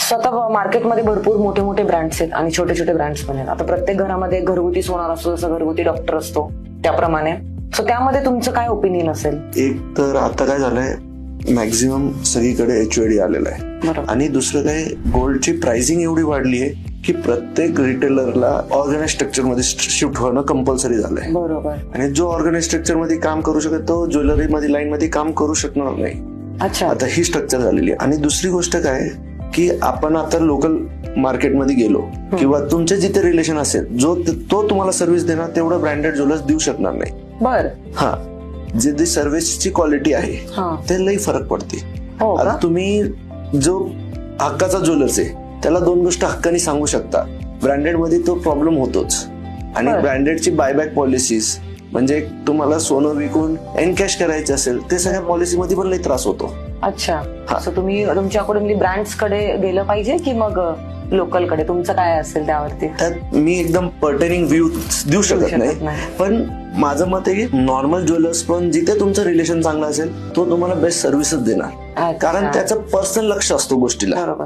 So आता मार्केटमध्ये भरपूर मोठे मोठे ब्रँड्स आहेत आणि छोटे छोटे ब्रँड्स पण आहेत. आता प्रत्येक घरामध्ये घरगुती सोनार असतो, जसं घरगुती डॉक्टर असतो त्याप्रमाणे. सो त्यामध्ये तुमचं काय ओपिनियन असेल? एक तर आता काय झालंय, मॅक्झिमम सगळीकडे HOD आलेला आहे. बरोबर. आणि दुसरं काय, गोल्डची प्राइसिंग एवढी वाढली आहे की प्रत्येक रिटेलरला ऑर्गनाइज स्ट्रक्चर मध्ये शिफ्ट होणं कंपल्सरी झालंय. बरोबर. आणि जो ऑर्गनाइज स्ट्रक्चर मध्ये काम करू शकत तो ज्वेलरी मध्ये लाईन मध्ये काम करू शकणार नाही. अच्छा. आता ही स्ट्रक्चर झालेली आहे. आणि दुसरी गोष्ट काय की आपण आता लोकल मार्केटमध्ये गेलो किंवा तुमचे जिथे रिलेशन असेल, तो तुम्हाला सर्व्हिस देणार तेवढं ब्रँडेड ज्वेलर्स देऊ शकणार नाही. बर. हा, जे सर्व्हिसची क्वालिटी आहे हा. ते लई फरक पडते. हो का? आता तुम्ही जो हक्काचा ज्वेलर्स आहे त्याला दोन गोष्ट हक्काने सांगू शकता. ब्रँडेड मध्ये तो प्रॉब्लेम होतोच. आणि बरं. ब्रँडेडची बायबॅक पॉलिसीज म्हणजे तुम्हाला सोनं विकून एनकॅश करायचे असेल ते सगळ्या पॉलिसीमध्ये पण लई त्रास होतो. अच्छा. हा. सो तुम्ही तुमच्याकडून ब्रँड्स कडे गेलं पाहिजे की मग लोकल कडे? तुमचं काय असेल त्यावरती? त्यात मी एकदम पर्टेनिंग व्ह्यू देऊ शकत नाही. पण माझं मत आहे की नॉर्मल ज्वेलर्स पण जिथे तुमचं रिलेशन चांगलं असेल तो तुम्हाला बेस्ट सर्व्हिसेस देणार. अच्छा. कारण त्याचं पर्सनल लक्ष असतो गोष्टीला. बरोबर.